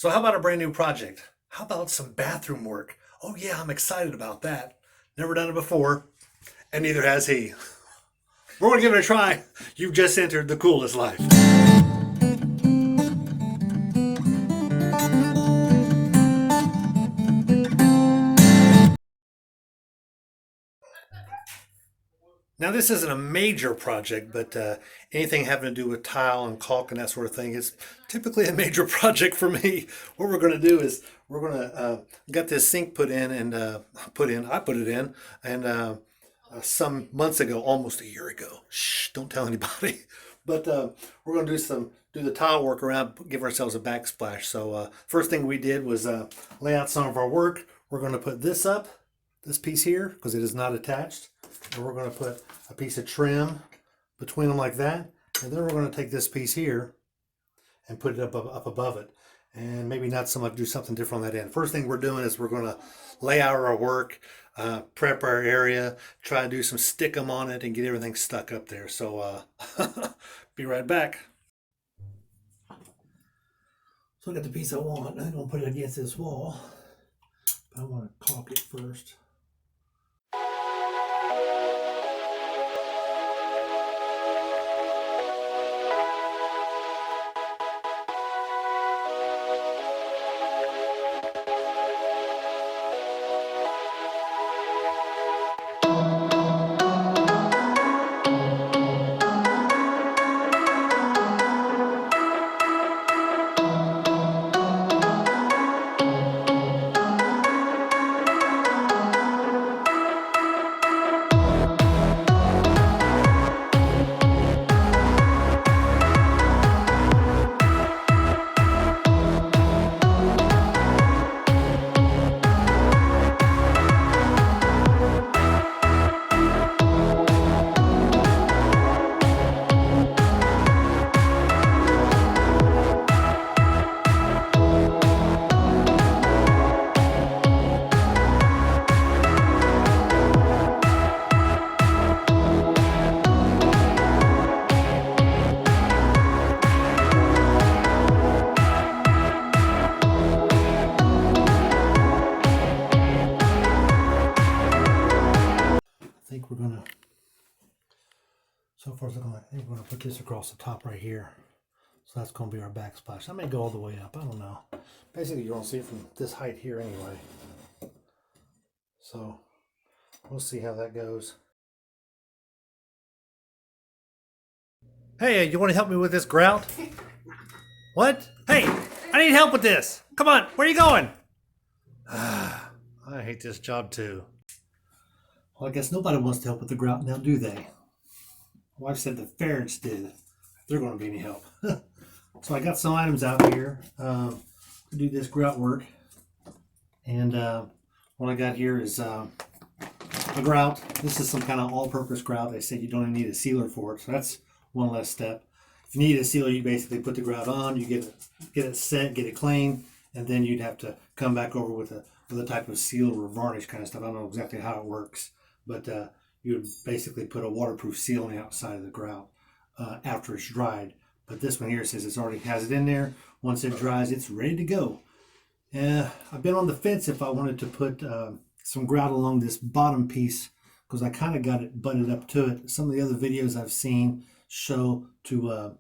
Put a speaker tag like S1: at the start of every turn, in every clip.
S1: So how about a brand new project? How about some bathroom work? Oh yeah, I'm excited about that. Never done it before, and neither has he. We're gonna give it a try. You've just entered the coolest life. Now this isn't a major project, but anything having to do with tile and caulk and that sort of thing is typically a major project for me. What we're going to do is we're going to get this sink put in and I put it in, and some months ago, almost a year ago. Shh, don't tell anybody. But we're going to do the tile work around, give ourselves a backsplash. So first thing we did was lay out some of our work. We're going to put this up, this piece here, because it is not attached. And we're going to put a piece of trim between them like that. And then we're going to take this piece here and put it up above it. And maybe not so much do something different on that end. First thing we're doing is we're going to lay out our work, prep our area, try to do some stick 'em on it and get everything stuck up there. So be right back. So I got the piece I want. I'm going to put it against this wall. I want to caulk it first. So far as looking like, I think we're going to put this across the top right here. So that's going to be our backsplash. I may go all the way up. I don't know. Basically, you won't see it from this height here anyway. So we'll see how that goes. Hey, you want to help me with this grout? What? Hey, I need help with this. Come on, where are you going? I hate this job too. Well, I guess nobody wants to help with the grout now, do they? Wife said the ferrets did. If they're going to be any help. So I got some items out here to do this grout work. And what I got here is a grout. This is some kind of all-purpose grout. They said you don't even need a sealer for it. So that's one less step. If you need a sealer, you basically put the grout on, you get it set, get it clean, and then you'd have to come back over with a type of seal or varnish kind of stuff. I don't know exactly how it works, but you would basically put a waterproof seal on the outside of the grout after it's dried. But this one here says it's already has it in there. Once it dries, it's ready to go. I've been on the fence if I wanted to put some grout along this bottom piece because I kind of got it butted up to it. Some of the other videos I've seen show to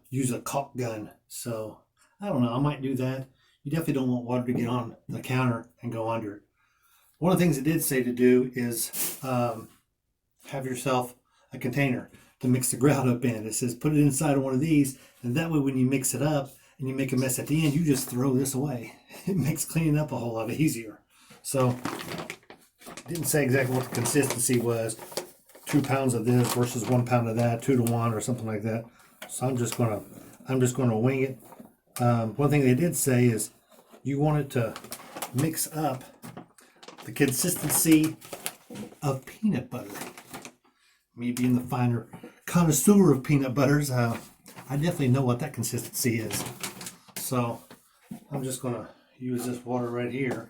S1: use a caulk gun. So I don't know, I might do that. You definitely don't want water to get on the counter and go under it. One of the things it did say to do is have yourself a container to mix the grout up in. It says put it inside of one of these, and that way when you mix it up and you make a mess at the end, you just throw this away. It makes cleaning up a whole lot easier. So it didn't say exactly what the consistency was. 2 pounds of this versus 1 pound of that, 2 to 1 or something like that. So I'm just gonna wing it. One thing they did say is you want it to mix up the consistency of peanut butter. Me being the finer connoisseur of peanut butters, I definitely know what that consistency is. So I'm just gonna use this water right here.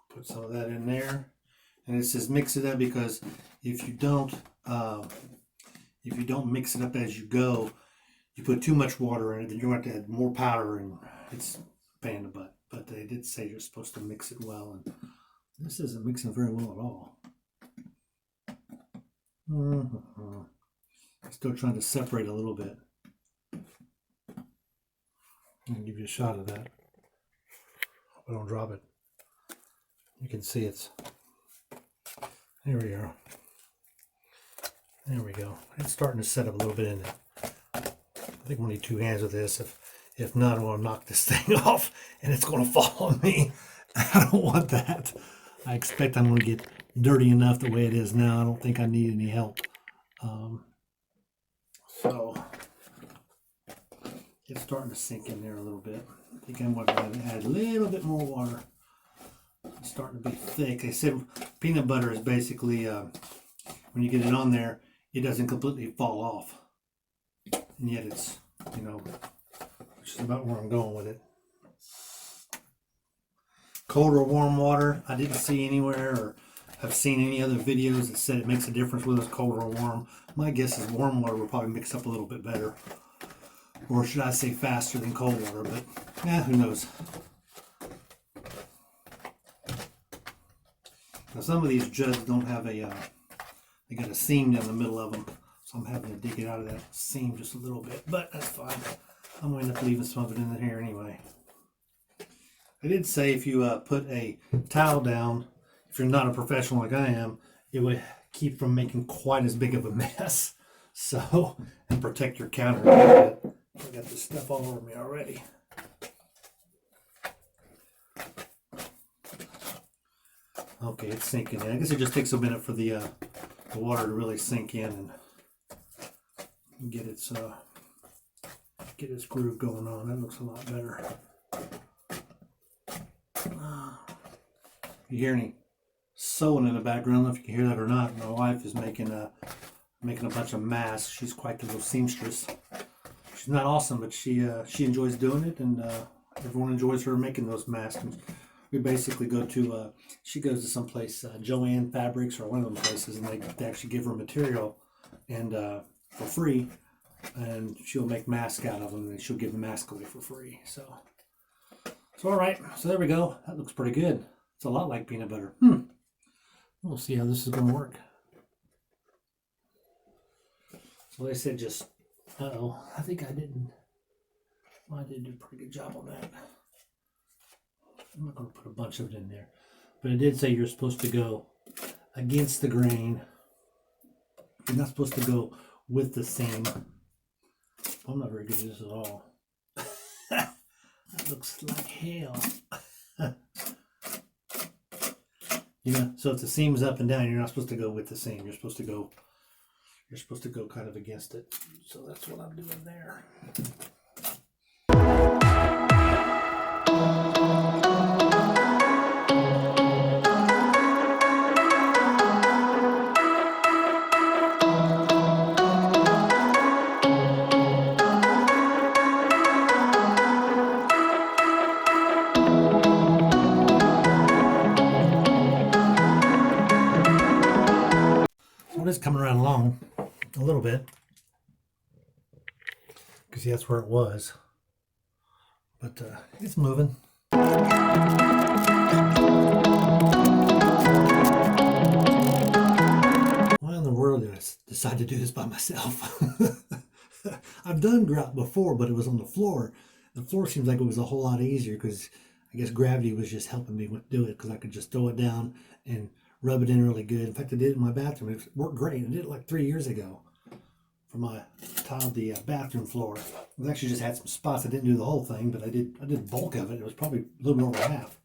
S1: Put some of that in there. And it says mix it up because if you don't if you don't mix it up as you go, you put too much water in it, then you're going to have to add more powder, and it's a pain in the butt. But they did say you're supposed to mix it well, and this isn't mixing very well at all. Still trying to separate a little bit. I'll give you a shot of that. Hope I don't drop it. You can see it's. There we are. There we go. It's starting to set up a little bit in it. I think we'll need 2 hands with this. If not, I'm going to knock this thing off and it's going to fall on me. I don't want that. I expect I'm going to get dirty enough the way it is now. I don't think I need any help. So it's starting to sink in there a little bit. I think I'm going to add a little bit more water. It's starting to be thick. They said peanut butter is basically, when you get it on there, it doesn't completely fall off. And yet it's, which is about where I'm going with it. Cold or warm water, I didn't see anywhere or have seen any other videos that said it makes a difference whether it's cold or warm. My guess is warm water will probably mix up a little bit better. Or should I say faster than cold water, but who knows. Now some of these jugs don't have they got a seam down the middle of them. So I'm having to dig it out of that seam just a little bit, but that's fine. I'm going to end up leaving some of it in here anyway. I did say if you put a towel down, if you're not a professional like I am, it would keep from making quite as big of a mess. So, and protect your counter a bit. I got this stuff all over me already. Okay, it's sinking in. I guess it just takes a minute for the water to really sink in and get its groove going on. That looks a lot better. You hear any sewing in the background? I don't know if you can hear that or not. My wife is making a bunch of masks. She's quite the little seamstress. She's not awesome, but she enjoys doing it, and everyone enjoys her making those masks. And we basically go to she goes to some place, Joann Fabrics or one of them places, and they actually give her material and for free, and she'll make masks out of them, and she'll give the mask away for free. So all right, so there we go. That looks pretty good. It's a lot like peanut butter. We'll see how this is going to work. So they said just, I think I didn't. Well, I did do a pretty good job on that. I'm not going to put a bunch of it in there. But it did say you're supposed to go against the grain. You're not supposed to go with the seam. I'm not very good at this at all. That looks like hell. So if the seam's up and down, you're not supposed to go with the seam. You're supposed to go kind of against it. So that's what I'm doing there. It's coming around along a little bit because that's where it was, but it's moving. Why in the world did I decide to do this by myself? I've done grout before, but it was on the floor. The floor seems like it was a whole lot easier because I guess gravity was just helping me do it, because I could just throw it down and rub it in really good. In fact, I did it in my bathroom. It worked great. I did it like 3 years ago for my tiled the bathroom floor. I actually just had some spots. I didn't do the whole thing, but I did bulk of it. It was probably a little bit over half.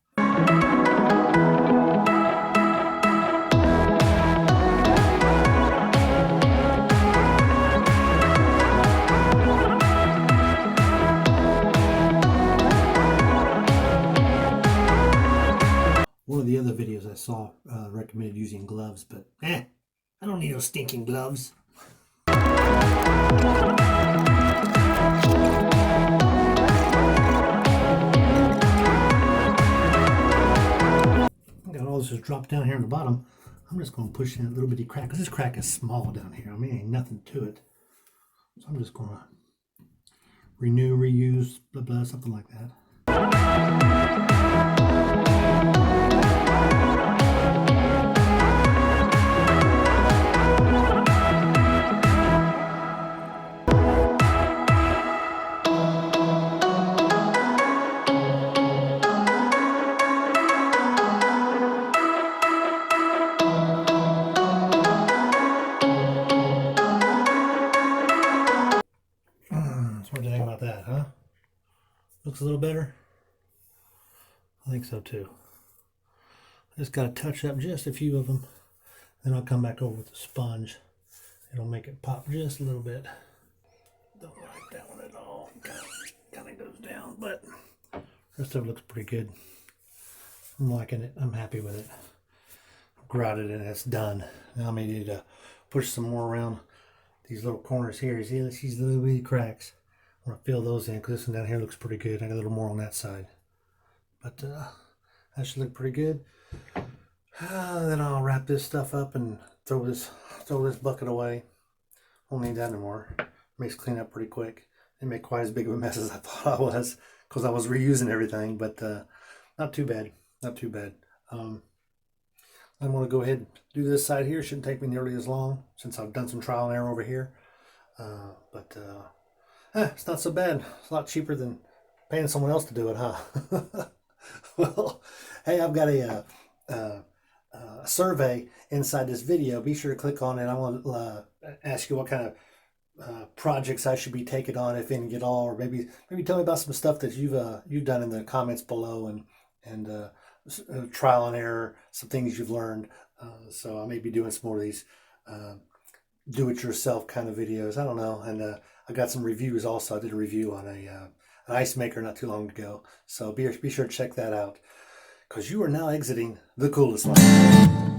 S1: One of the other videos I saw recommended using gloves, but I don't need those stinking gloves. Got all this just dropped down here on the bottom. I'm just going to push in a little bitty crack, because this crack is small down here. I mean, ain't nothing to it. So I'm just gonna renew, reuse, blah blah, something like that. So what do you think about that, huh? Looks a little better? I think so too. I just got to touch up just a few of them. Then I'll come back over with the sponge. It'll make it pop just a little bit. Don't like that one at all. Kind of goes down, but the rest of it looks pretty good. I'm liking it. I'm happy with it. Grouted it and it's done. Now I may need to push some more around these little corners here. See, let's use the little bitty cracks. I want to fill those in because this one down here looks pretty good. I got a little more on that side. But that should look pretty good. Then I'll wrap this stuff up and throw this bucket away. Won't need that anymore. Makes clean up pretty quick. Didn't make quite as big of a mess as I thought I was because I was reusing everything, but not too bad. Not too bad. I'm going to go ahead and do this side here. Shouldn't take me nearly as long since I've done some trial and error over here. But it's not so bad. It's a lot cheaper than paying someone else to do it, huh? Well, hey, I've got a survey inside this video. Be sure to click on it. I want to ask you what kind of projects I should be taking on, if any at all, or maybe tell me about some stuff that you've done in the comments below, and trial and error, some things you've learned. So I may be doing some more of these do-it-yourself kind of videos. I don't know. And I got some reviews also. I did a review on an ice maker not too long ago. So be sure to check that out, because you are now exiting the coolest life.